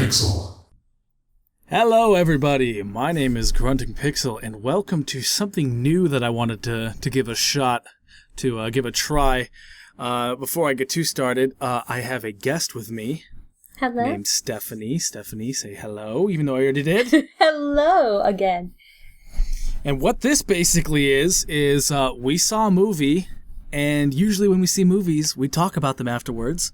GruntingPixel. Hello everybody, my name is GruntingPixel, and welcome to something new that I wanted to give a shot, to give a try. Before I get too started, I have a guest with me. Hello. Named Stephanie. Stephanie, say hello, even though I already did. Hello again. And what this basically is we saw a movie, and usually when we see movies, we talk about them afterwards.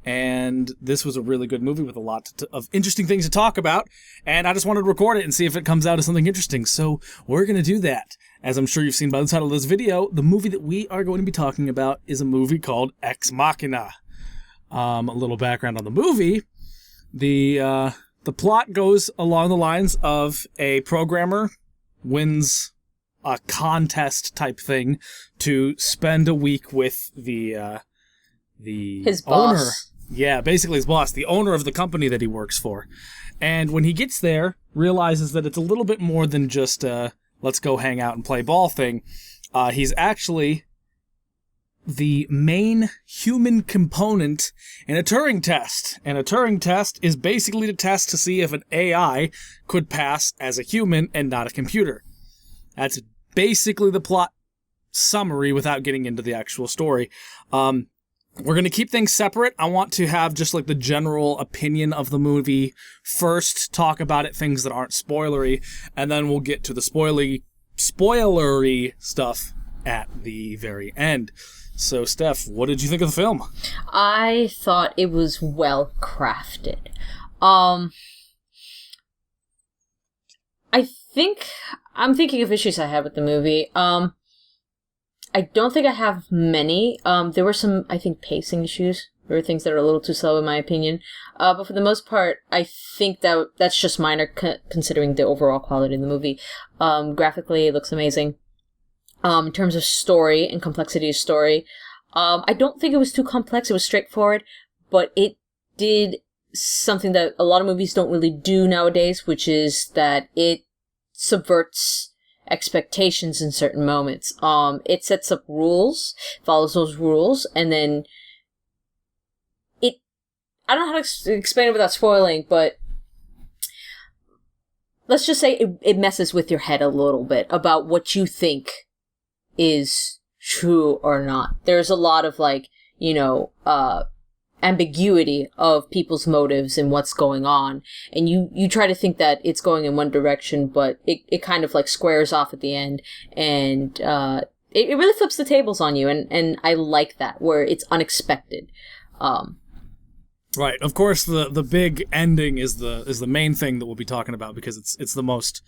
And this was a really good movie with a lot of interesting things to talk about, and I just wanted to record it and see if it comes out as something interesting. So we're going to do that. As I'm sure you've seen by the title of this video, the movie that we are going to be talking about is a movie called Machina. A little background on the movie. The plot goes along the lines of a programmer wins a contest type thing to spend a week with his owner. boss. Yeah, basically his boss, the owner of the company that he works for. And when he gets there, realizes that it's a little bit more than just let's go hang out and play ball thing. He's actually the main human component in a Turing test. And a Turing test is basically to test to see if an AI could pass as a human and not a computer. That's basically the plot summary without getting into the actual story. We're going to keep things separate. I want to have just like the general opinion of the movie first, talk about it, things that aren't spoilery, and then we'll get to the spoilery stuff at the very end. So, Steph, what did you think of the film? I thought it was well crafted. I'm thinking of issues I have with the movie. I don't think I have many. There were some, I think, pacing issues. There were things that are a little too slow, in my opinion. But for the most part, I think that's just minor, considering the overall quality of the movie. Graphically, it looks amazing. In terms of story and complexity of story, I don't think it was too complex. It was straightforward, but it did something that a lot of movies don't really do nowadays, which is that it subverts expectations in certain moments. It sets up rules, follows those rules, and then I don't know how to explain it without spoiling, but let's just say it messes with your head a little bit about what you think is true or not. There's a lot of ambiguity of people's motives and what's going on, and you try to think that it's going in one direction, but it kind of like squares off at the end, and it really flips the tables on you, and I like that, where it's unexpected. Right, of course the big ending is the main thing that we'll be talking about, because it's the most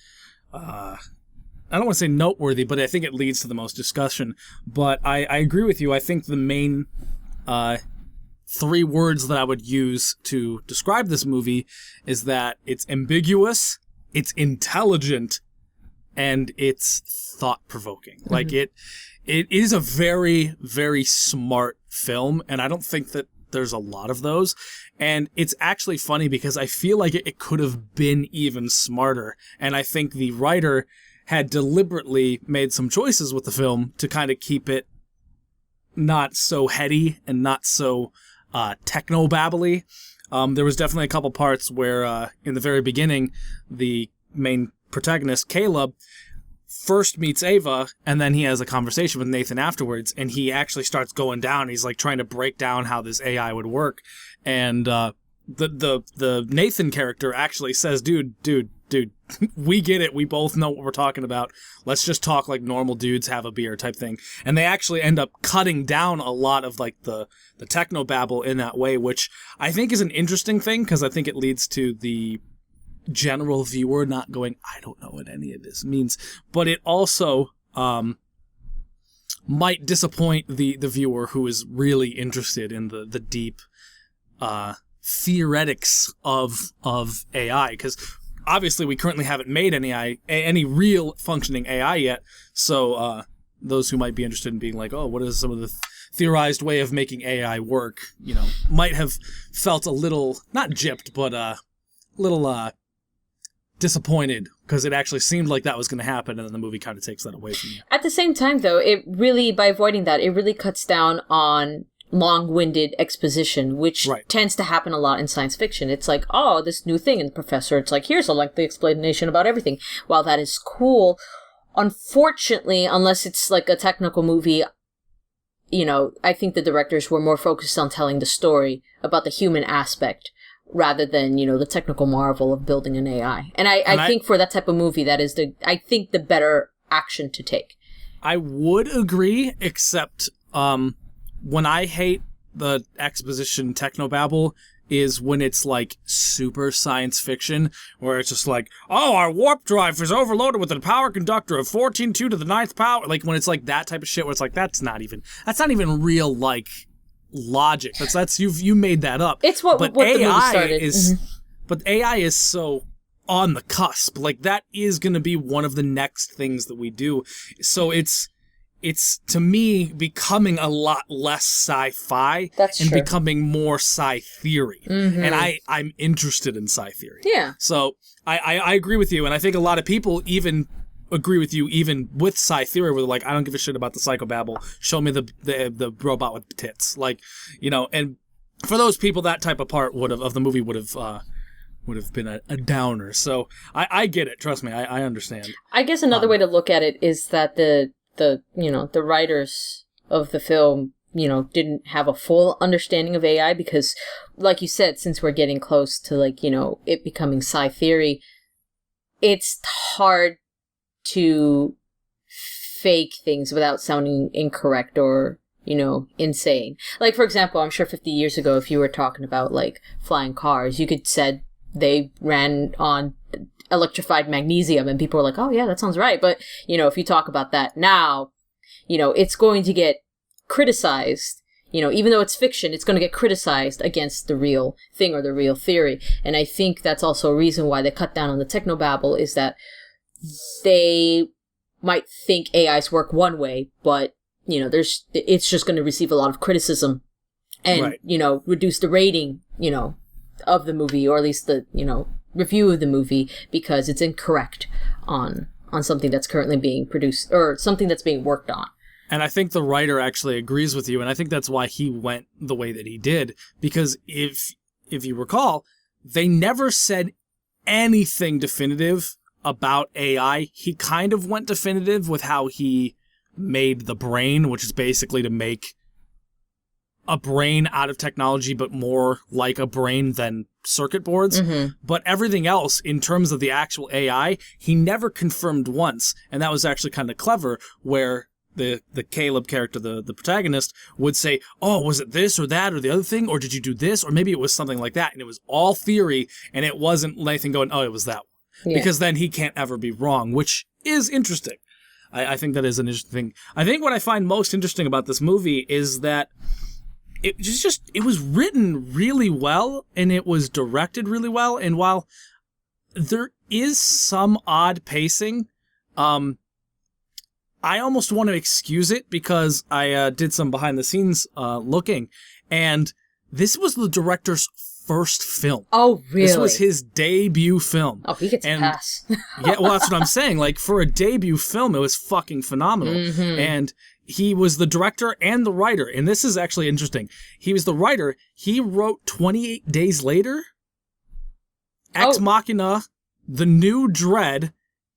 I don't want to say noteworthy, but I think it leads to the most discussion. But I agree with you. I think the main three words that I would use to describe this movie is that it's ambiguous, it's intelligent, and it's thought-provoking. Mm-hmm. Like, it is a very, very smart film, and I don't think that there's a lot of those. And it's actually funny because I feel like it could have been even smarter, and I think the writer had deliberately made some choices with the film to kind of keep it not so heady and not so techno-babbly. There was definitely a couple parts where, in the very beginning, the main protagonist, Caleb, first meets Ava, and then he has a conversation with Nathan afterwards, and he actually starts going down. He's like trying to break down how this AI would work, and the Nathan character actually says, dude, we get it. We both know what we're talking about. Let's just talk like normal dudes, have a beer type thing. And they actually end up cutting down a lot of like the techno babble in that way, which I think is an interesting thing, because I think it leads to the general viewer not going, I don't know what any of this means. But it also might disappoint the viewer who is really interested in the deep theoretics of AI, because obviously we currently haven't made any real functioning AI yet, so those who might be interested in being like, oh, what is some of the theorized way of making AI work, might have felt a little, not gypped, but a little disappointed, because it actually seemed like that was going to happen, and then the movie kind of takes that away from you. At the same time, though, it really, by avoiding that, it really cuts down on long-winded exposition, which tends to happen a lot in science fiction. It's like, oh, this new thing, and the professor, it's like, here's a lengthy explanation about everything. While that is cool, unfortunately, unless it's like a technical movie, you know, I think the directors were more focused on telling the story about the human aspect rather than, you know, the technical marvel of building an AI. And I think for that type of movie, that is the better action to take. I would agree, except when I hate the exposition technobabble is when it's like super science fiction, where it's just like, oh, our warp drive is overloaded with a power conductor of 14.2 to the 9th power. Like when it's like that type of shit, where it's like that's not even real like logic. That's you made that up. It's what the movie started. But AI is so on the cusp. Like that is going to be one of the next things that we do. So it's to me becoming a lot less sci-fi becoming more sci-theory. And I'm interested in sci-theory. Yeah. So I agree with you, and I think a lot of people even agree with you even with sci-theory, where they're like, I don't give a shit about the psychobabble. Show me the robot with tits. Like, you know, and for those people, that type of part of the movie would have been a downer. So I get it. Trust me, I understand. I guess another way to look at it is that the writers of the film, you know, didn't have a full understanding of AI because, like you said, since we're getting close to, like, you know, it becoming sci-theory, it's hard to fake things without sounding incorrect or, you know, insane. Like, for example, I'm sure 50 years ago, if you were talking about, like, flying cars, you could said they ran on electrified magnesium, and people were like, oh yeah, that sounds right. But, you know, if you talk about that now, you know, it's going to get criticized. You know, even though it's fiction, it's going to get criticized against the real thing or the real theory. And I think that's also a reason why they cut down on the technobabble, is that they might think AIs work one way, but, you know, it's just going to receive a lot of criticism and, you know, reduce the rating, you know, of the movie, or at least the, you know, review of the movie, because it's incorrect on something that's currently being produced or something that's being worked on. And I think the writer actually agrees with you, and I think that's why he went the way that he did, because if you recall, they never said anything definitive about AI. He kind of went definitive with how he made the brain, which is basically to make a brain out of technology, but more like a brain than circuit boards. But everything else, in terms of the actual AI, he never confirmed once. And that was actually kind of clever, where the Caleb character, the protagonist, would say, oh, was it this or that or the other thing? Or did you do this? Or maybe it was something like that. And it was all theory, and it wasn't anything going, oh, it was that one. Yeah. Because then he can't ever be wrong, which is interesting. I think that is an interesting thing. I think what I find most interesting about this movie is that it was written really well, and it was directed really well. And while there is some odd pacing, I almost want to excuse it, because I did some behind the scenes looking, and this was the director's first film. Oh, really? This was his debut film. Oh, he gets a pass. Yeah, well, that's what I'm saying. Like, for a debut film, it was fucking phenomenal. And he was the director and the writer. And this is actually interesting. He was the writer. He wrote 28 Days Later, Ex Machina, the new Dread.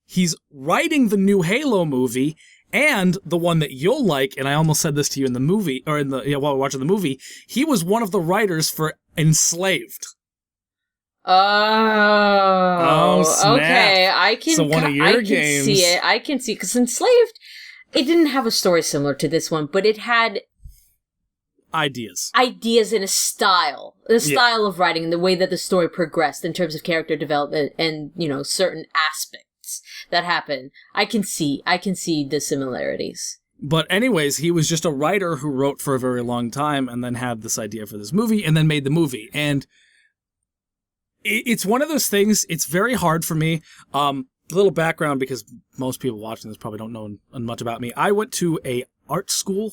He's writing the new Halo movie, and the one that you'll like, and I almost said this to you in the movie, or while we were watching the movie, he was one of the writers for Enslaved. Oh, snap. Okay. I can see it. I can see, because Enslaved, it didn't have a story similar to this one, but it had ideas in a style of writing, and the way that the story progressed in terms of character development and, you know, certain aspects that happen. I can see the similarities. But anyways, he was just a writer who wrote for a very long time, and then had this idea for this movie, and then made the movie. And it's one of those things, it's very hard for me. A little background, because most people watching this probably don't know much about me. I went to a art school,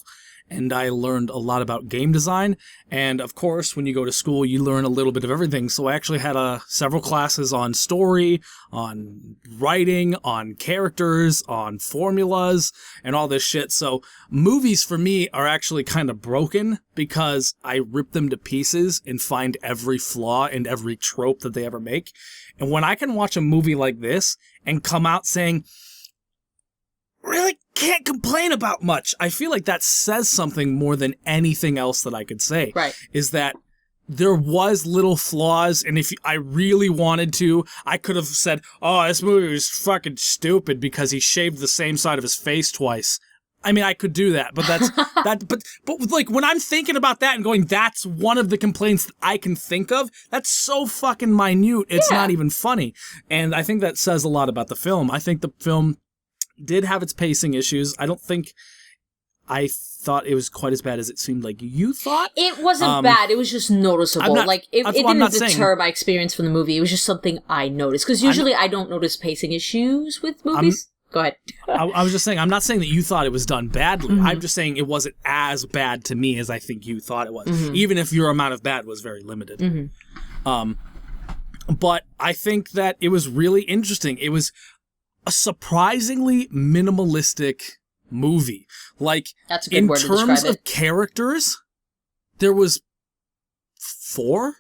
and I learned a lot about game design. And of course, when you go to school, you learn a little bit of everything. So I actually had several classes on story, on writing, on characters, on formulas, and all this shit. So movies for me are actually kind of broken because I rip them to pieces and find every flaw and every trope that they ever make. And when I can watch a movie like this and come out saying, really can't complain about much, I feel like that says something more than anything else that I could say. Right. Is that there was little flaws, and if I really wanted to, I could have said, oh, this movie was fucking stupid because he shaved the same side of his face twice. I mean, I could do that, but that's but like when I'm thinking about that and going, that's one of the complaints that I can think of. That's so fucking minute. It's not even funny. And I think that says a lot about the film. I think the film did have its pacing issues. I don't think I thought it was quite as bad as it seemed like you thought. It wasn't bad. It was just noticeable. It didn't deter my experience from the movie. It was just something I noticed. Because usually I don't notice pacing issues with movies. Go ahead. I was just saying, I'm not saying that you thought it was done badly. I'm just saying it wasn't as bad to me as I think you thought it was. Even if your amount of bad was very limited. But I think that it was really interesting. It was a surprisingly minimalistic movie. Like, that's a good word to describe it. In terms of characters, there was 4?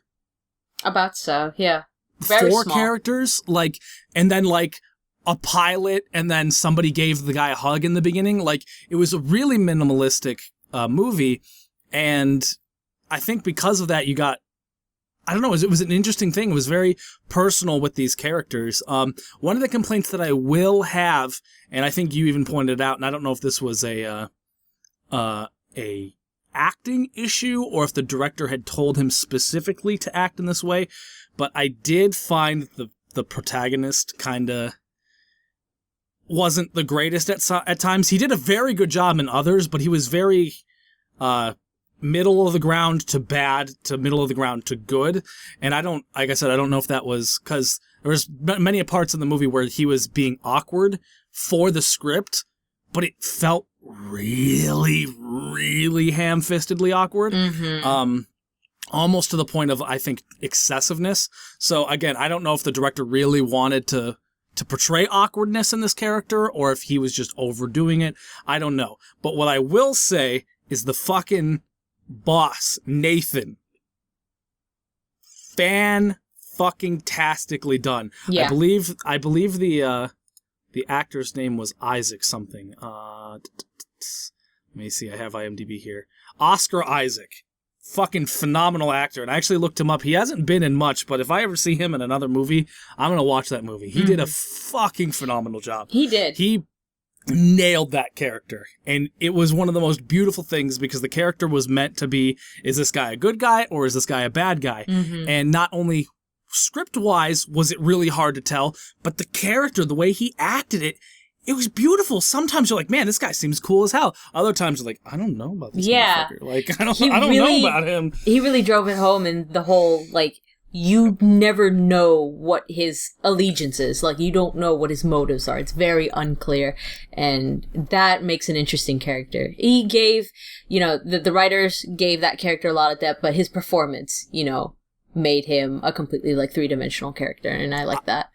About so, yeah. Very 4 small. characters, like, and then, like, a pilot, and then somebody gave the guy a hug in the beginning. Like, it was a really minimalistic movie, and I think because of that, you got, I don't know, it was an interesting thing. It was very personal with these characters. One of the complaints that I will have, and I think you even pointed out, and I don't know if this was a acting issue or if the director had told him specifically to act in this way, but I did find the protagonist kind of wasn't the greatest at times. He did a very good job in others, but he was very middle of the ground to bad to middle of the ground to good. And I don't, like I said, I don't know if that was because there was many parts in the movie where he was being awkward for the script, but it felt really, really ham-fistedly awkward. Almost to the point of, I think, excessiveness. So again, I don't know if the director really wanted to portray awkwardness in this character or if he was just overdoing it. I don't know. But what I will say is the fucking boss, Nathan, fan-fucking-tastically done. Yeah. I believe the actor's name was Isaac something. Let me see, I have IMDb here. Oscar Isaac. Fucking phenomenal actor. And I actually looked him up. He hasn't been in much, but if I ever see him in another movie, I'm going to watch that movie. He did a fucking phenomenal job. He did. He nailed that character. And it was one of the most beautiful things because the character was meant to be, is this guy a good guy or is this guy a bad guy? And not only script-wise was it really hard to tell, but the character, the way he acted it, it was beautiful. Sometimes you're like, man, this guy seems cool as hell. Other times you're like, I don't know about this motherfucker. Like, I don't know about him. He really drove it home, and the whole, like, you never know what his allegiance is. Like, you don't know what his motives are. It's very unclear, and that makes an interesting character. He gave, the writers gave that character a lot of depth, but his performance, made him a completely, like, three-dimensional character, and I like that.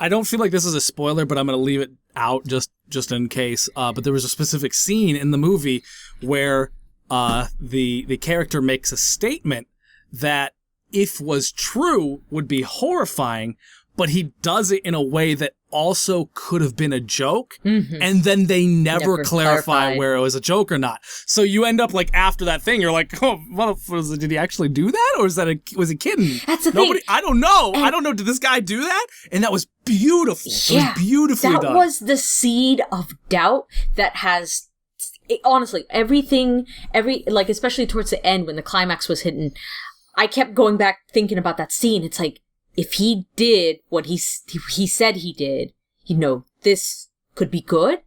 I don't feel like this is a spoiler, but I'm going to leave it out just in case. But there was a specific scene in the movie where the character makes a statement that, if was true, would be horrifying, but he does it in a way that also could have been a joke, and then they never clarify where it was a joke or not. So you end up, like, after that thing, you're like, oh, did he actually do that, or was he kidding? That's the thing. I don't know. I don't know. Did this guy do that? And that was beautiful. Yeah, it was beautifully done. That was the seed of doubt that has... honestly, especially towards the end when the climax was hitting, I kept going back thinking about that scene. It's like, if he did what he said he did, this could be good,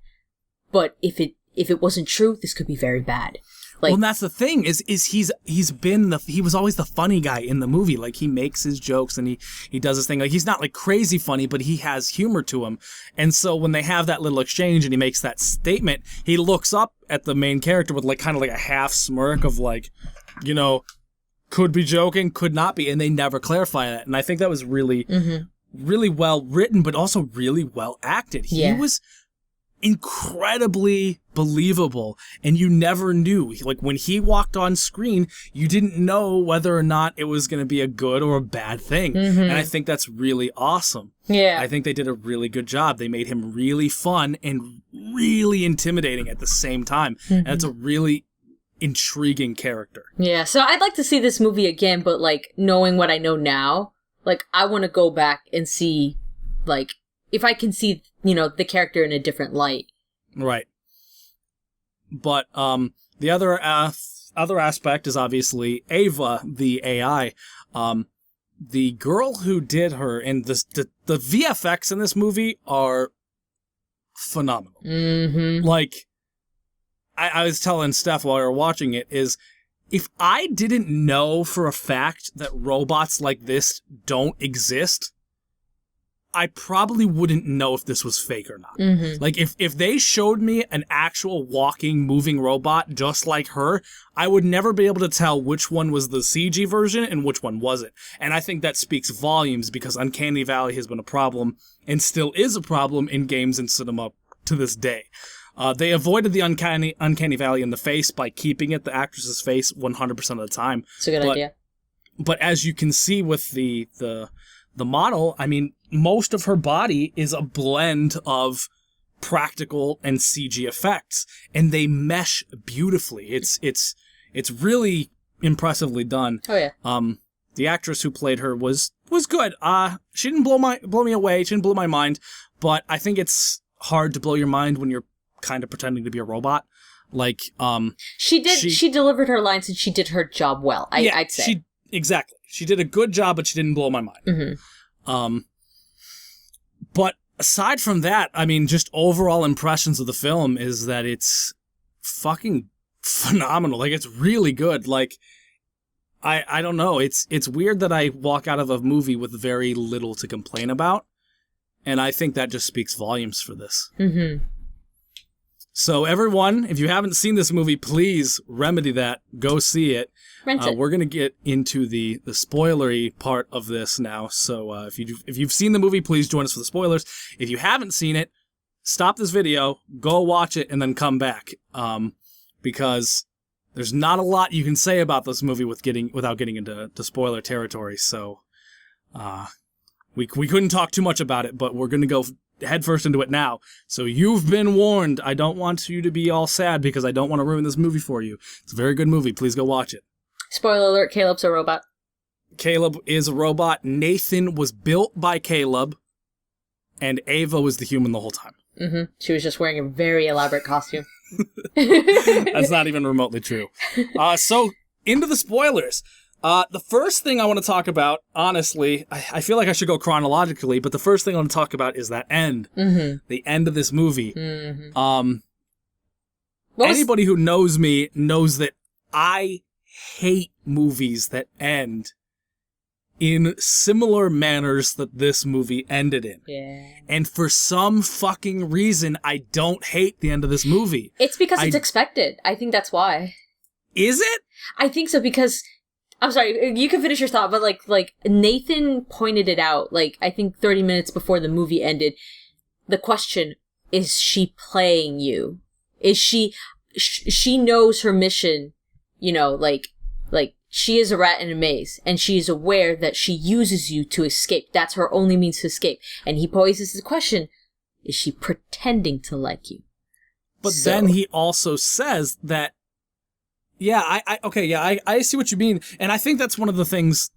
but if it wasn't true, this could be very bad. Like, well, and that's the thing is he was always the funny guy in the movie. Like, he makes his jokes and he does his thing. Like, he's not like crazy funny, but he has humor to him. And so when they have that little exchange and he makes that statement, he looks up at the main character with like kind of like a half smirk of like, you know, could be joking, could not be, and they never clarify that. And I think that was really, really well written, but also really well acted. He was incredibly believable, and you never knew. Like, when he walked on screen, you didn't know whether or not it was going to be a good or a bad thing. And I think that's really awesome. Yeah. I think they did a really good job. They made him really fun and really intimidating at the same time. And it's a really intriguing character. Yeah, so I'd like to see this movie again, but like, knowing what I know now, like, I want to go back and see, like, if I can see, you know, the character in a different light. Right. But the other aspect is obviously Ava, the AI. The girl who did her, and the VFX in this movie are phenomenal. Like, I was telling Steph while we were watching it, is if I didn't know for a fact that robots like this don't exist, I probably wouldn't know if this was fake or not. Like, if they showed me an actual walking, moving robot just like her, I would never be able to tell which one was the CG version and which one wasn't. And I think that speaks volumes, because Uncanny Valley has been a problem and still is a problem in games and cinema to this day. They avoided the Uncanny Valley in the face by keeping it the actress's face 100% of the time. It's a good idea. But as you can see with the model, I mean, most of her body is a blend of practical and CG effects, and they mesh beautifully. It's really impressively done. Oh yeah. The actress who played her was good. She didn't blow me away. She didn't blow my mind, but I think it's hard to blow your mind when you're kind of pretending to be a robot. Like, she delivered her lines and she did her job well. I'd say. Exactly. She did a good job, but she didn't blow my mind. But aside from that, I mean, just overall impressions of the film is that it's fucking phenomenal. Like, it's really good. Like, I don't know. It's weird that I walk out of a movie with very little to complain about, and I think that just speaks volumes for this. So everyone, if you haven't seen this movie, please remedy that. Go see it. Rent it. We're going to get into the spoilery part of this now. So if you've seen the movie, please join us for the spoilers. If you haven't seen it, stop this video, go watch it, and then come back. Because there's not a lot you can say about this movie without getting into spoiler territory. So we couldn't talk too much about it, but we're going to go head first into it now. So you've been warned. I don't want you to be all sad because I don't want to ruin this movie for you. It's a very good movie. Please go watch it. Spoiler alert, Caleb's a robot. Caleb is a robot. Nathan was built by Caleb, and Ava was the human the whole time. She was just wearing a very elaborate costume. That's not even remotely true. So, into the spoilers. The first thing I want to talk about, honestly, I feel like I should go chronologically, but the first thing I want to talk about is that end. The end of this movie. Anybody who knows me knows that I hate movies that end in similar manners that this movie ended in. Yeah. And for some fucking reason, I don't hate the end of this movie. It's because it's expected. I think that's why. Is it? I think so, because... I'm sorry, you can finish your thought, but like Nathan pointed it out, like, I think 30 minutes before the movie ended, the question, is she playing you? Is she knows her mission, you know, like she is a rat in a maze, and she is aware that she uses you to escape. That's her only means to escape. And he poses the question, is she pretending to like you? But then he also says that, I see what you mean. And I think that's one of the things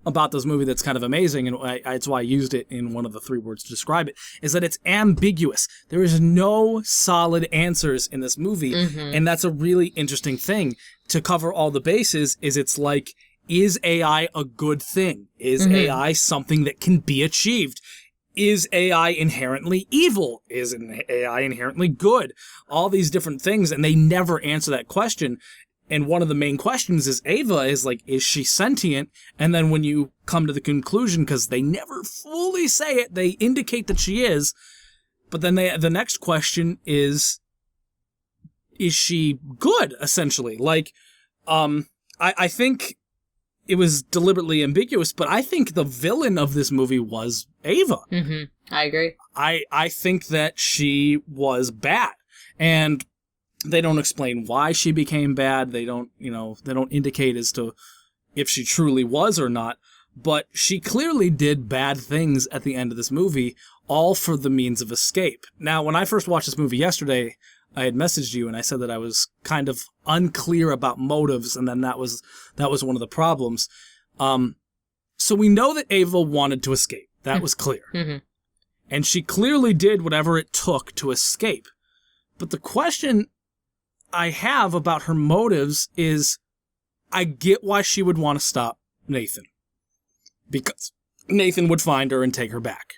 about this movie that's kind of amazing, and it's why I used it in one of the 3 words to describe it, is that it's ambiguous. There is no solid answers in this movie, and that's a really interesting thing. To cover all the bases, it's like, is AI a good thing? Is AI something that can be achieved? is AI inherently evil? Is AI inherently good? All these different things, and they never answer that question. And one of the main questions is Ava is like, is she sentient? And then when you come to the conclusion, because they never fully say it, they indicate that she is. But then the next question is she good, essentially? Like, I think it was deliberately ambiguous, but I think the villain of this movie was Ava. Mm-hmm. I agree. I think that she was bad. And they don't explain why she became bad. They don't indicate as to if she truly was or not. But she clearly did bad things at the end of this movie, all for the means of escape. Now, when I first watched this movie yesterday, I had messaged you and I said that I was kind of unclear about motives, and then that was one of the problems. So we know that Ava wanted to escape. That was clear. Mm-hmm. And she clearly did whatever it took to escape. But the question I have about her motives is, I get why she would want to stop Nathan. Because Nathan would find her and take her back.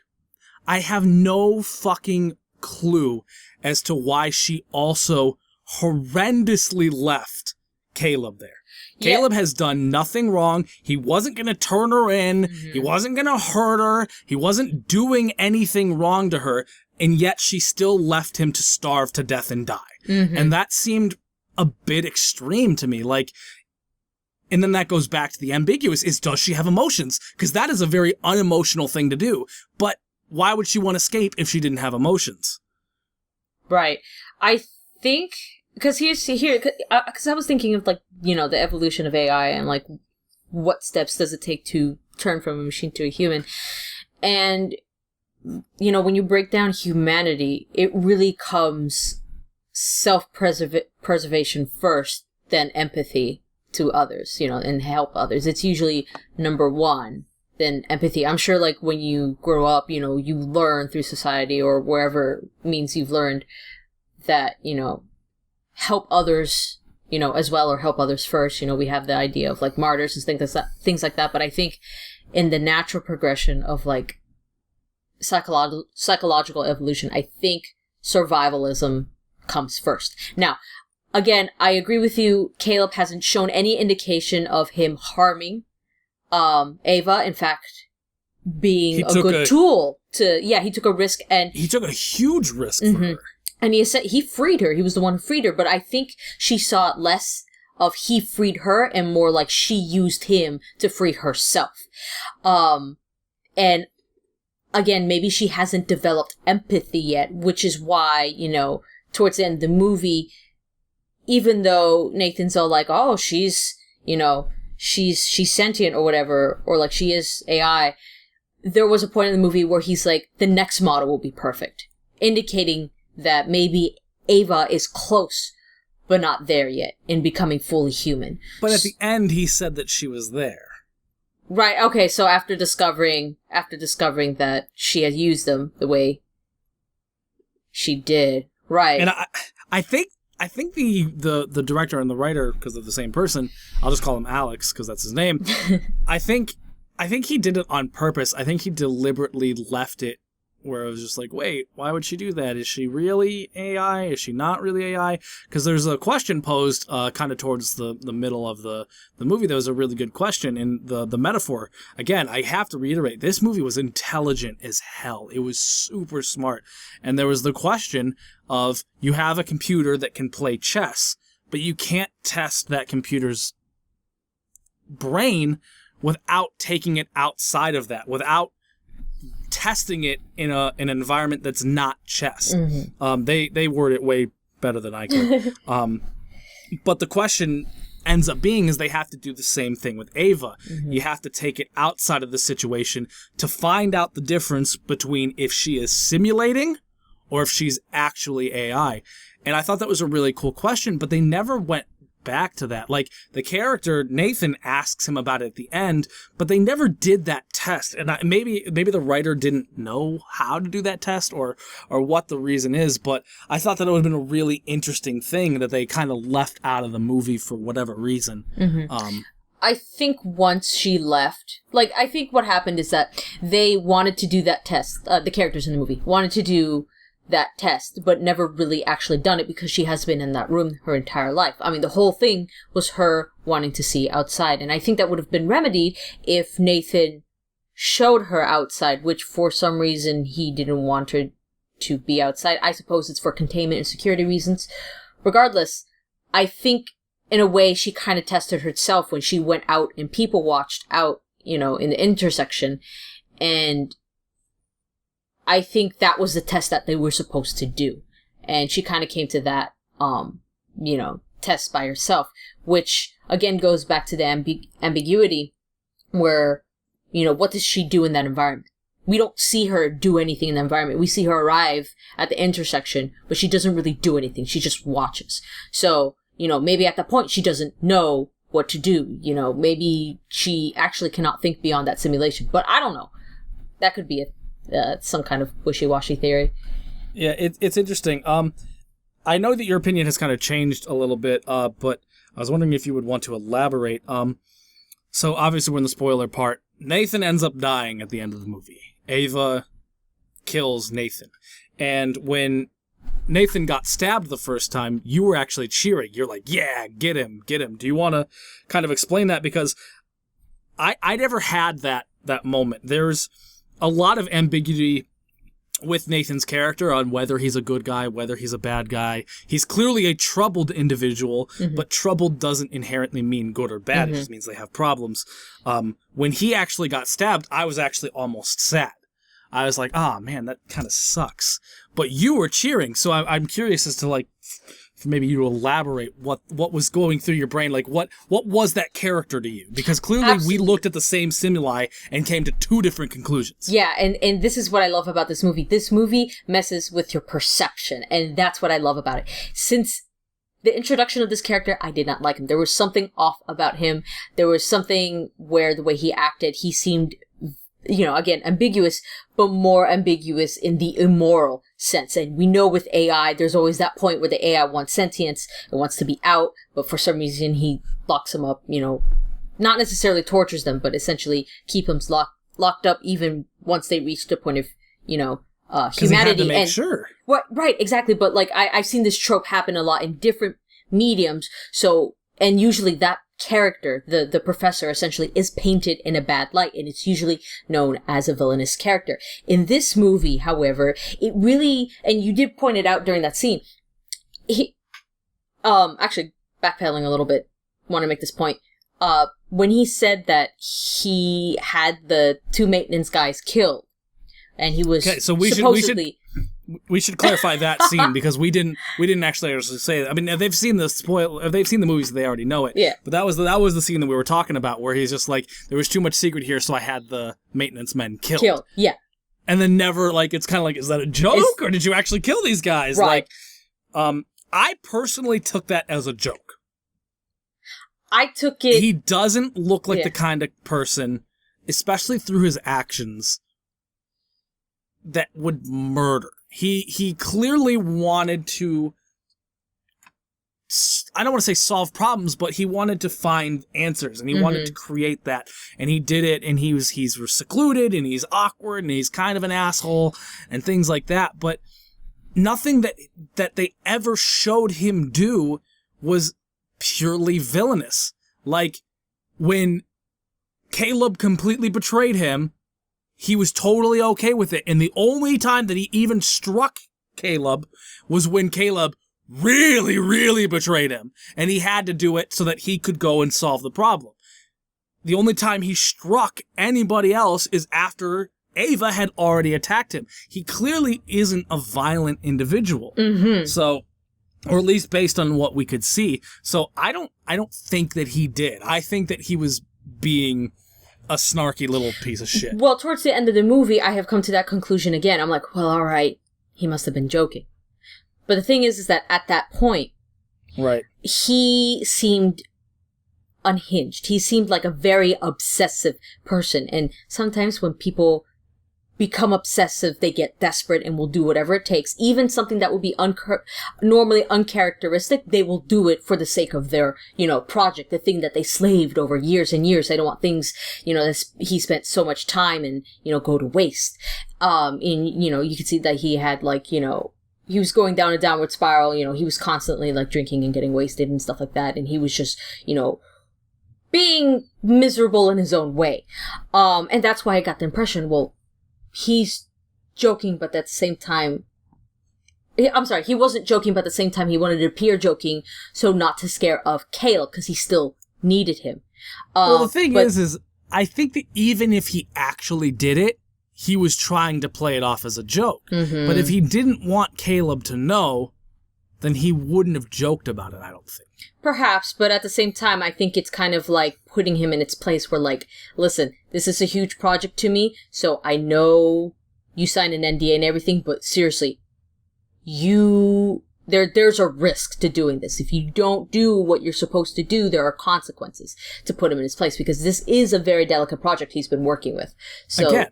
I have no fucking clue as to why she also horrendously left Caleb there. Yeah. Caleb has done nothing wrong. He wasn't going to turn her in. Mm-hmm. He wasn't going to hurt her. He wasn't doing anything wrong to her. And yet she still left him to starve to death and die. Mm-hmm. And that seemed a bit extreme to me. Like, and then that goes back to the ambiguous, is does she have emotions? Because that is a very unemotional thing to do. But why would she want to escape if she didn't have emotions? Right. I think, because I was thinking of, like, you know, the evolution of AI and, like, what steps does it take to turn from a machine to a human? And, you know, when you break down humanity, it really comes self-preservation first, then empathy to others, you know, and help others. It's usually number one, then empathy. I'm sure, like, when you grow up, you know, you learn through society or wherever means you've learned that, you know, help others, you know, as well, or help others first. You know, we have the idea of, like, martyrs and things like that. But I think in the natural progression of, like, psychological evolution, I think survivalism comes first. Now, again, I agree with you. Caleb hasn't shown any indication of him harming Ava. In fact, being a good tool to, he took a risk, and he took a huge risk for her. And he said he freed her. He was the one who freed her. But I think she saw it less of he freed her and more like she used him to free herself. And again, maybe she hasn't developed empathy yet, which is why, you know, towards the end of the movie, even though Nathan's all like, oh, she's, you know, she's sentient or whatever, or like she is AI, there was a point in the movie where he's like, the next model will be perfect, indicating that maybe Ava is close, but not there yet in becoming fully human. But at the end, he said that she was there. Right, okay, so after discovering that she had used them the way she did, right. And I think the director and the writer, because they're the same person, I'll just call him Alex because that's his name. I think he did it on purpose. I think he deliberately left it where it was just like, wait, why would she do that? Is she really AI? Is she not really AI? Because there's a question posed kind of towards the middle of the movie. That was a really good question. And the metaphor, again, I have to reiterate, this movie was intelligent as hell. It was super smart. And there was the question of, you have a computer that can play chess, but you can't test that computer's brain without taking it outside of that, without testing it in an environment that's not chess. Mm-hmm. They word it way better than I could. But the question ends up being is they have to do the same thing with Ava. Mm-hmm. You have to take it outside of the situation to find out the difference between if she is simulating or if she's actually AI. And I thought that was a really cool question, but they never went back to that. Like, the character Nathan asks him about it at the end, but they never did that test. And maybe the writer didn't know how to do that test or what the reason is, but I thought that it would have been a really interesting thing that they kind of left out of the movie for whatever reason. Mm-hmm. I think once she left, like, I think what happened is that they wanted to do that test, the characters in the movie wanted to do that test, but never really actually done it because she has been in that room her entire life. I mean, the whole thing was her wanting to see outside, and I think that would have been remedied if Nathan showed her outside, which for some reason he didn't want her to be outside. I suppose it's for containment and security reasons. Regardless, I think in a way she kind of tested herself when she went out and people watched out, in the intersection, and I think that was the test that they were supposed to do. And she kind of came to that, test by herself, which again goes back to the ambiguity where, what does she do in that environment? We don't see her do anything in the environment. We see her arrive at the intersection, but she doesn't really do anything. She just watches. So, maybe at that point she doesn't know what to do. Maybe she actually cannot think beyond that simulation. But I don't know. That could be some kind of wishy-washy theory. Yeah, it's interesting. I know that your opinion has kind of changed a little bit, but I was wondering if you would want to elaborate. So obviously we're in the spoiler part. Nathan ends up dying at the end of the movie. Ava kills Nathan. And when Nathan got stabbed the first time, you were actually cheering. You're like, yeah, get him, get him. Do you want to kind of explain that? Because I never had that moment. There's a lot of ambiguity with Nathan's character on whether he's a good guy, whether he's a bad guy. He's clearly a troubled individual, but troubled doesn't inherently mean good or bad. It just means they have problems. When he actually got stabbed, I was actually almost sad. I was like, oh man, that kind of sucks. But you were cheering, so I'm curious as to, like, for maybe you to elaborate what was going through your brain. Like, what was that character to you? Because clearly Absolutely. we looked at the same stimuli and came to two different conclusions. Yeah, and this is what I love about this movie. This movie messes with your perception, and that's what I love about it. Since the introduction of this character, I did not like him. There was something off about him. There was something where the way he acted, he seemed, again, ambiguous, but more ambiguous in the immoral sense. And we know with AI, there's always that point where the AI wants sentience, it wants to be out, but for some reason he locks them up, not necessarily tortures them, but essentially keep them locked up even once they reach the point of, humanity. He had to make sure. Right, exactly. But like I've seen this trope happen a lot in different mediums. So, and usually that character, the professor, essentially is painted in a bad light, and it's usually known as a villainous character. In this movie, however, it really, and you did point it out during that scene, he, actually backpedaling a little bit, want to make this point, when he said that he had the two maintenance guys killed, and he was supposedly... We should clarify that scene because we didn't actually say that. I mean, they've seen the movies, they already know it. Yeah. But that was the scene that we were talking about where he's just like, there was too much secret here, so I had the maintenance men killed. Yeah. And then never, like, it's kind of like, is that a joke or did you actually kill these guys? Right. Like, I personally took that as a joke. I took it. He doesn't look like the kind of person, especially through his actions, that would murder. He clearly wanted to, I don't want to say solve problems, but he wanted to find answers, and he wanted to create that, and he did it, and he's secluded, and he's awkward, and he's kind of an asshole, and things like that, but nothing that they ever showed him do was purely villainous. Like, when Caleb completely betrayed him, he was totally okay with it. And the only time that he even struck Caleb was when Caleb really, really betrayed him. And he had to do it so that he could go and solve the problem. The only time he struck anybody else is after Ava had already attacked him. He clearly isn't a violent individual. So, or at least based on what we could see. So I don't think that he did. I think that he was being a snarky little piece of shit. Well, towards the end of the movie, I have come to that conclusion again. I'm like, well, all right, he must have been joking. But the thing is that at that point, right, he seemed unhinged. He seemed like a very obsessive person. And sometimes when people become obsessive, they get desperate and will do whatever it takes. Even something that would be normally uncharacteristic, they will do it for the sake of their, project, the thing that they slaved over years and years. They don't want things, that he spent so much time and, go to waste. You can see that he had he was going down a downward spiral, he was constantly drinking and getting wasted and stuff like that. And he was just, being miserable in his own way. And that's why I got the impression, well, he's joking, but at the same time, I'm sorry, he wasn't joking, but at the same time he wanted to appear joking so not to scare off Caleb, because he still needed him. Well, the thing is I think that even if he actually did it, he was trying to play it off as a joke. Mm-hmm. But if he didn't want Caleb to know, then he wouldn't have joked about it, I don't think. Perhaps, but at the same time, I think it's kind of like putting him in its place where, listen, this is a huge project to me, so I know you signed an NDA and everything, but seriously, there's a risk to doing this. If you don't do what you're supposed to do, there are consequences to put him in his place, because this is a very delicate project he's been working with. So, again,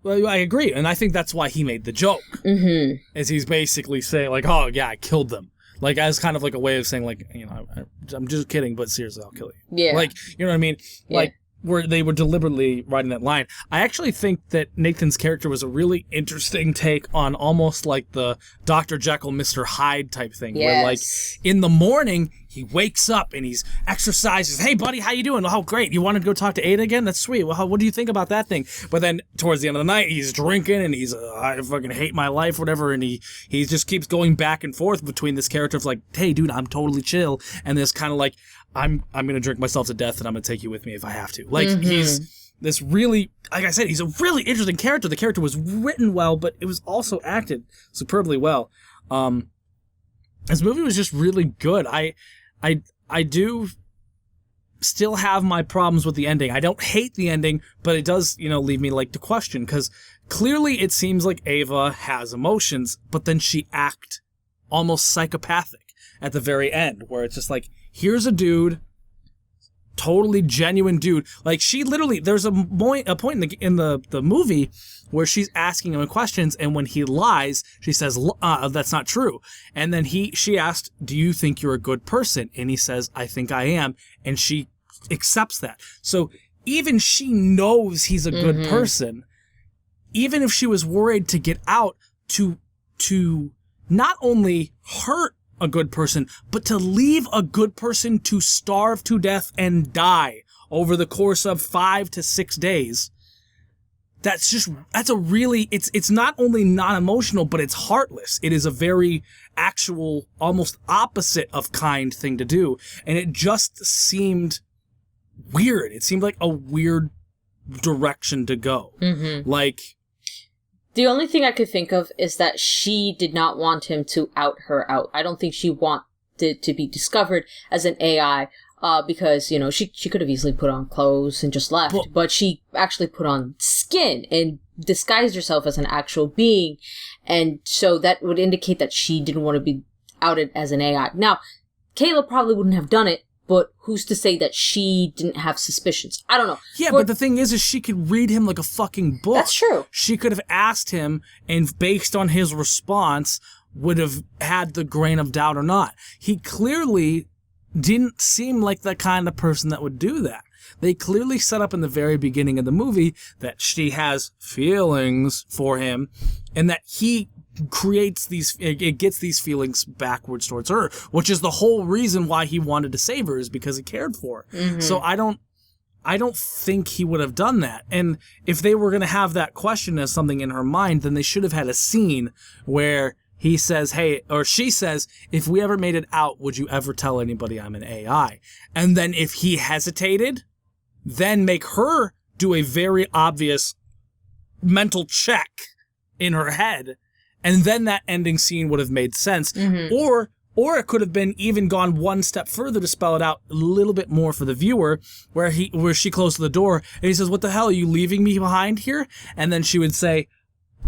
well, I agree, and I think that's why he made the joke. Mm-hmm. Is he's basically saying, oh, yeah, I killed them. As kind of a way of saying, I'm just kidding, but seriously, I'll kill you. Yeah. You know what I mean? Yeah. Where they were deliberately writing that line. I actually think that Nathan's character was a really interesting take on almost the Dr. Jekyll, Mr. Hyde type thing. Yes. Where in the morning, he wakes up and he's exercises. Hey, buddy, how you doing? Oh, great. You want to go talk to Ada again? That's sweet. Well, what do you think about that thing? But then towards the end of the night, he's drinking and he's, I fucking hate my life, whatever. And he just keeps going back and forth between this character of hey, dude, I'm totally chill. And this kind of I'm going to drink myself to death and I'm going to take you with me if I have to. Mm-hmm. He's this really, like I said, he's a really interesting character. The character was written well, but it was also acted superbly well. This movie was just really good. I do still have my problems with the ending. I don't hate the ending, but it does, leave me to question, because clearly it seems like Ava has emotions, but then she acts almost psychopathic at the very end, where it's just here's a dude, totally genuine dude. She literally, there's a point in the movie where she's asking him questions, and when he lies, she says, that's not true. And then she asked, do you think you're a good person? And he says, I think I am. And she accepts that. So even she knows he's a good person, even if she was worried to get out to not only hurt a good person, but to leave a good person to starve to death and die over the course of 5 to 6 days. That's a really, it's not only non-emotional, but it's heartless. It is a very actual, almost opposite of kind thing to do. And it just seemed weird. It seemed like a weird direction to go. Mm-hmm. The only thing I could think of is that she did not want him to out her out. I don't think she wanted to be discovered as an AI, because, she could have easily put on clothes and just left, but she actually put on skin and disguised herself as an actual being, and so that would indicate that she didn't want to be outed as an AI. Now, Caleb probably wouldn't have done it, but who's to say that she didn't have suspicions? I don't know. Yeah, but the thing is she could read him like a fucking book. That's true. She could have asked him, and based on his response, would have had the grain of doubt or not. He clearly didn't seem like the kind of person that would do that. They clearly set up in the very beginning of the movie that she has feelings for him, and that he gets these feelings backwards towards her, which is the whole reason why he wanted to save her, is because he cared for her. Mm-hmm. So I don't think he would have done that. And if they were going to have that question as something in her mind, then they should have had a scene where he says, hey, or she says, if we ever made it out, would you ever tell anybody I'm an AI? And then if he hesitated, then make her do a very obvious mental check in her head. And then that ending scene would have made sense. Mm-hmm. Or it could have been even gone one step further to spell it out a little bit more for the viewer, where she closed the door and he says, what the hell, are you leaving me behind here? And then she would say,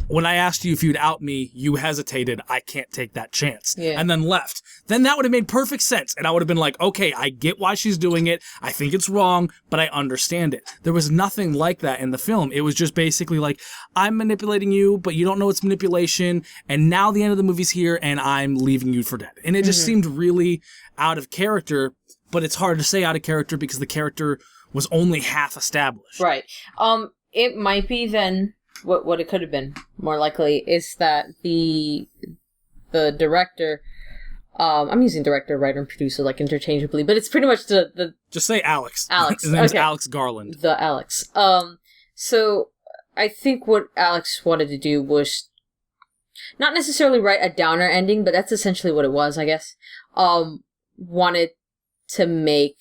when I asked you if you'd out me, you hesitated. I can't take that chance. Yeah. And then left. Then that would have made perfect sense. And I would have been like, okay, I get why she's doing it. I think it's wrong, but I understand it. There was nothing like that in the film. It was just basically like, I'm manipulating you, but you don't know it's manipulation. And now the end of the movie's here and I'm leaving you for dead. And it just seemed really out of character, but it's hard to say out of character because the character was only half established. Right. It might be then what it could have been more likely is that the director, I'm using director, writer, and producer like interchangeably, but it's pretty much the just say Alex. Alex. His name's okay. Alex Garland. The Alex. So I think what Alex wanted to do was not necessarily write a downer ending, but that's essentially what it was, I guess. Wanted to make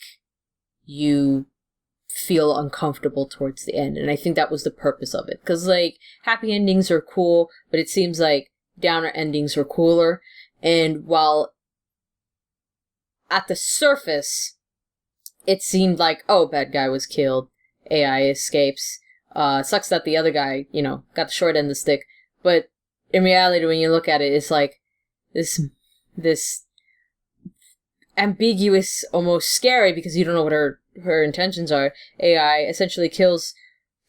you feel uncomfortable towards the end, and I think that was the purpose of it, because like happy endings are cool, but it seems like downer endings are cooler. And while at the surface it seemed like, oh, bad guy was killed, AI escapes, sucks that the other guy, got the short end of the stick, but in reality when you look at it, it's like this ambiguous, almost scary, because you don't know what her intentions are. AI essentially kills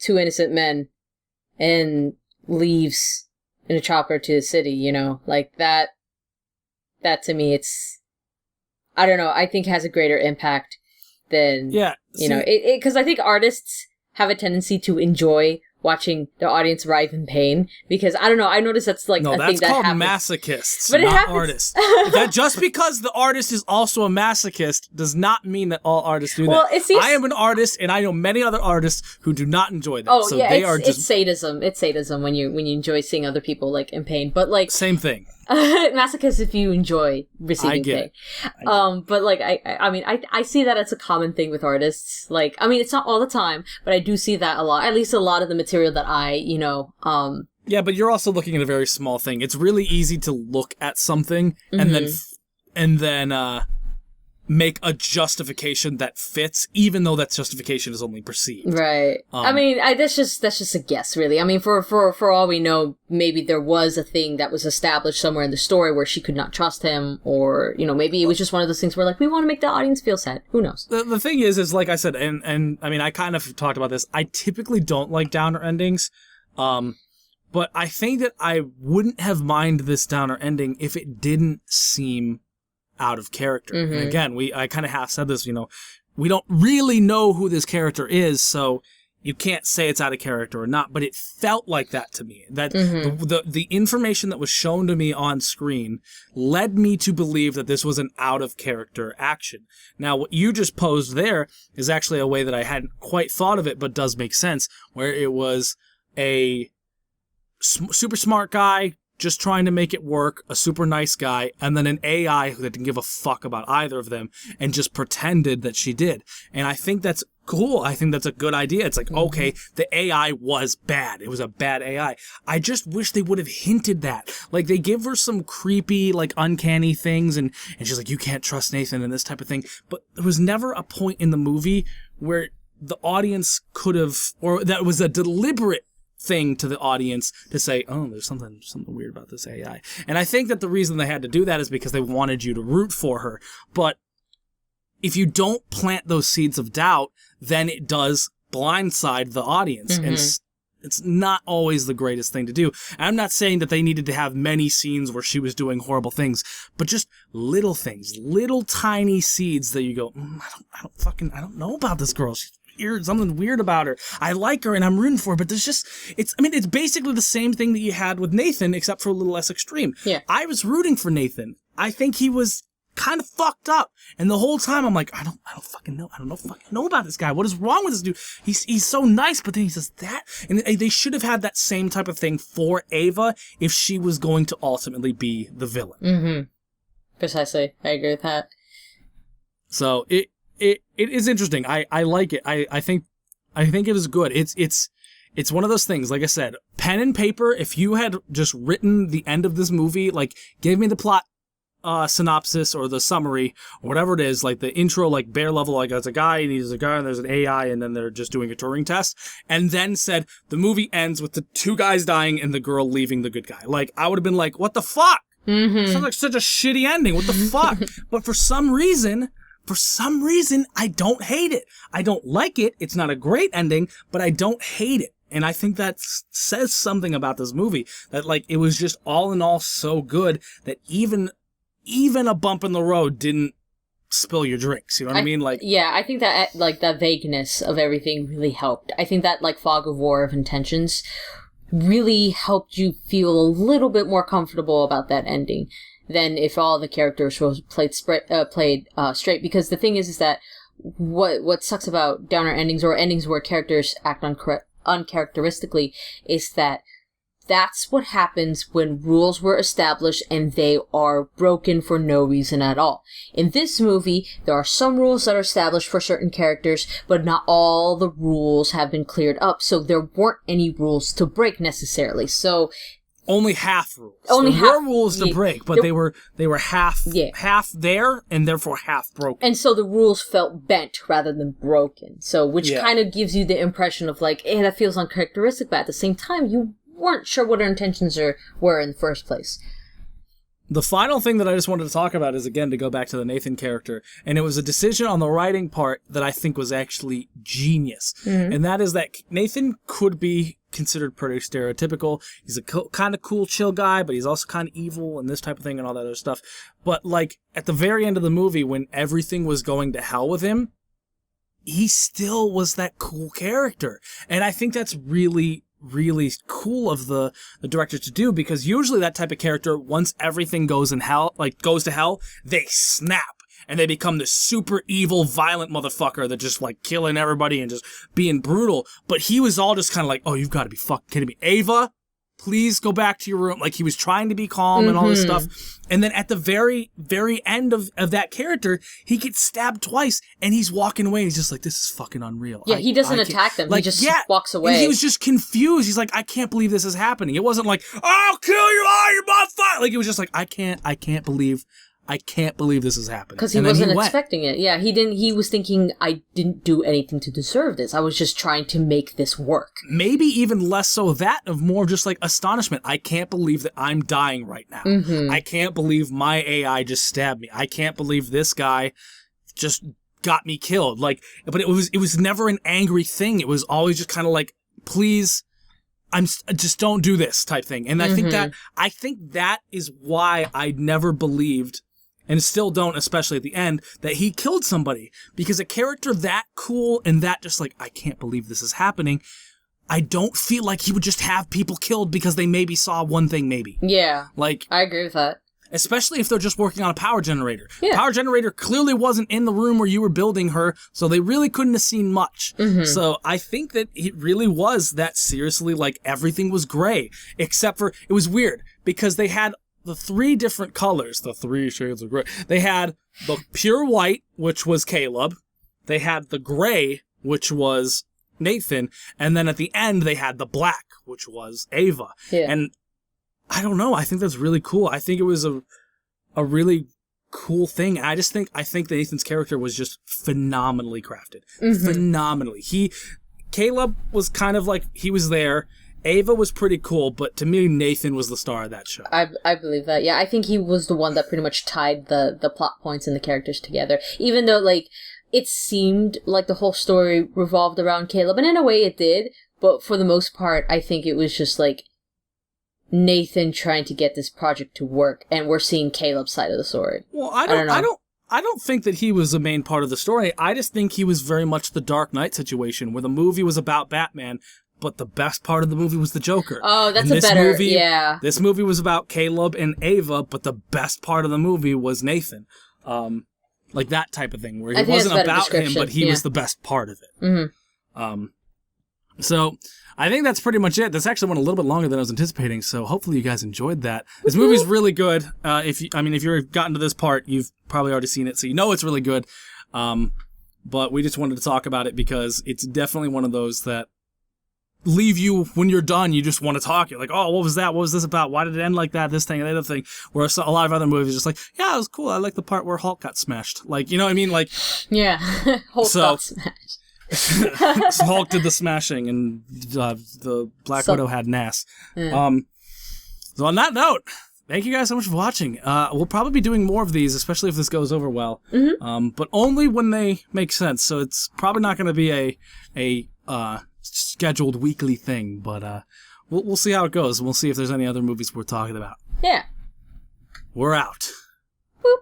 2 innocent men and leaves in a chopper to the city, like that to me, it's, I don't know, I think has a greater impact than, because I think artists have a tendency to enjoy watching the audience writhe in pain, because I don't know, I noticed that's like a thing that happens. No, that's called masochists, but not artists. That just because the artist is also a masochist does not mean that all artists do that. I am an artist, and I know many other artists who do not enjoy that. Oh, so yeah, it's sadism. It's sadism when you enjoy seeing other people like in pain. But like same thing. Masochist if you enjoy receiving pain. But like I mean I see that as a common thing with artists. Like, I mean, it's not all the time, but I do see that a lot. At least a lot of the material that I Yeah, but you're also looking at a very small thing. It's really easy to look at something and then make a justification that fits, even though that justification is only perceived. Right. I mean, that's just a guess, really. I mean, for all we know, maybe there was a thing that was established somewhere in the story where she could not trust him, or maybe it was just one of those things where like we want to make the audience feel sad. Who knows? The thing is like I said, and I mean, I kind of talked about this. I typically don't like downer endings. But I think that I wouldn't have minded this downer ending if it didn't seem out of character. And again, I kind of half said this, we don't really know who this character is, so you can't say it's out of character or not, but it felt like that to me. That the information that was shown to me on screen led me to believe that this was an out of character action. Now, what you just posed there is actually a way that I hadn't quite thought of it, but does make sense, where it was a super smart guy just trying to make it work, a super nice guy, and then an AI that didn't give a fuck about either of them and just pretended that she did. And I think that's cool. I think that's a good idea. It's like, okay, the AI was bad. It was a bad AI. I just wish they would have hinted that. Like, they give her some creepy, like, uncanny things, and she's like, you can't trust Nathan and this type of thing. But there was never a point in the movie where the audience could have, or that was a deliberate thing to the audience to say, oh, there's something weird about this AI. And I think that the reason they had to do that is because they wanted you to root for her. But if you don't plant those seeds of doubt, then it does blindside the audience. And it's not always the greatest thing to do. And I'm not saying that they needed to have many scenes where she was doing horrible things, but just little things, little tiny seeds that you go, I don't know about this girl. She's weird, something weird about her. I like her and I'm rooting for her, but there's just, it's basically the same thing that you had with Nathan, except for a little less extreme. Yeah. I was rooting for Nathan. I think he was kind of fucked up. And the whole time I'm like, I don't fucking know. I don't fucking know about this guy. What is wrong with this dude? He's so nice, but then he says that. And they should have had that same type of thing for Ava if she was going to ultimately be the villain. Precisely. I agree with that. So it is interesting. I like it. I think it was good. It's one of those things, like I said, pen and paper, if you had just written the end of this movie, like, give me the plot synopsis or the summary or whatever it is, like the intro, like bare level, like there's a guy and he's a guy and there's an AI and then they're just doing a Turing test, and then said the movie ends with the two guys dying and the girl leaving the good guy. Like, I would have been like, what the fuck? Mm-hmm. Sounds like such a shitty ending. What the fuck? But for some reason, I don't hate it. I don't like it. It's not a great ending, but I don't hate it. And I think that says something about this movie, that like it was just all in all so good that even a bump in the road didn't spill your drinks. You know what I mean? Like, yeah, I think that like that vagueness of everything really helped. I think that like fog of war of intentions really helped you feel a little bit more comfortable about that ending than if all the characters were played straight. Because the thing is that what sucks about downer endings or endings where characters act uncharacteristically is that that's what happens when rules were established and they are broken for no reason at all. In this movie, there are some rules that are established for certain characters, but not all the rules have been cleared up, so there weren't any rules to break necessarily. So only half rules. There were rules to break, but they were half there and therefore half broken. And so the rules felt bent rather than broken. So which kind of gives you the impression of like, hey, that feels uncharacteristic, but at the same time you weren't sure what our intentions were in the first place. The final thing that I just wanted to talk about is, again, to go back to the Nathan character, and it was a decision on the writing part that I think was actually genius. Mm-hmm. And that is that Nathan could be considered pretty stereotypical. He's a kind of cool, chill guy, but he's also kind of evil and this type of thing and all that other stuff. But, like, at the very end of the movie, when everything was going to hell with him, he still was that cool character. And I think that's really cool of the director to do, because usually that type of character, once everything goes to hell, they snap and they become this super evil, violent motherfucker that just like killing everybody and just being brutal. But he was all just kind of like, oh, you've got to be fucking kidding me. Ava, please go back to your room. Like, he was trying to be calm and all this stuff. And then at the very, very end of that character, he gets stabbed twice and he's walking away. He's just like, this is fucking unreal. Yeah, he doesn't attack them. Like, he just walks away. And he was just confused. He's like, I can't believe this is happening. It wasn't like, I'll kill you, you're motherfucker. Like, it was just like, I can't believe this is happening. Because he wasn't expecting it. Yeah, he was thinking, I didn't do anything to deserve this. I was just trying to make this work. Maybe even less so that, of more just like astonishment. I can't believe that I'm dying right now. Mm-hmm. I can't believe my AI just stabbed me. I can't believe this guy just got me killed. Like, but it was never an angry thing. It was always just kind of like, please, just don't do this type thing. And I think that is why I never believed, and still don't, especially at the end, that he killed somebody. Because a character that cool and that just like, I can't believe this is happening, I don't feel like he would just have people killed because they maybe saw one thing maybe. Yeah. Like, I agree with that. Especially if they're just working on a power generator. Yeah. Power generator clearly wasn't in the room where you were building her, so they really couldn't have seen much. Mm-hmm. So I think that it really was that seriously, like, everything was gray. Except for, it was weird, because they had the three different colors, the 3 shades of gray. They had the pure white, which was Caleb. They had the gray, which was Nathan. And then at the end, they had the black, which was Ava. Yeah. And I don't know. I think that's really cool. I think it was a really cool thing. I think that Nathan's character was just phenomenally crafted. Mm-hmm. Phenomenally. Caleb was kind of like, he was there. Ava was pretty cool, but to me, Nathan was the star of that show. I believe that. Yeah, I think he was the one that pretty much tied the plot points and the characters together. Even though, like, it seemed like the whole story revolved around Caleb, and in a way it did, but for the most part, I think it was just, like, Nathan trying to get this project to work, and we're seeing Caleb's side of the story. Well, I don't think that he was the main part of the story. I just think he was very much the Dark Knight situation, where the movie was about Batman, but the best part of the movie was the Joker. Oh, that's a better, yeah. This movie was about Caleb and Ava, but the best part of the movie was Nathan. Like that type of thing, where it wasn't about him, but he was the best part of it. Mm-hmm. So I think that's pretty much it. This actually went a little bit longer than I was anticipating, so hopefully you guys enjoyed that. This movie's really good. If you've gotten to this part, you've probably already seen it, so you know it's really good. But we just wanted to talk about it because it's definitely one of those that leave you when you're done. You just want to talk. You're like, oh, what was that? What was this about? Why did it end like that? This thing and the other thing. Whereas a lot of other movies are just like, yeah, it was cool. I like the part where Hulk got smashed. Like, you know what I mean? Like, yeah, Hulk got smashed. So Hulk did the smashing, and the Black Widow had an ass. Yeah. So on that note, thank you guys so much for watching. We'll probably be doing more of these, especially if this goes over well. But only when they make sense. So it's probably not going to be a scheduled weekly thing. But we'll see how it goes. We'll see if there's any other movies we're talking about. Yeah. We're out.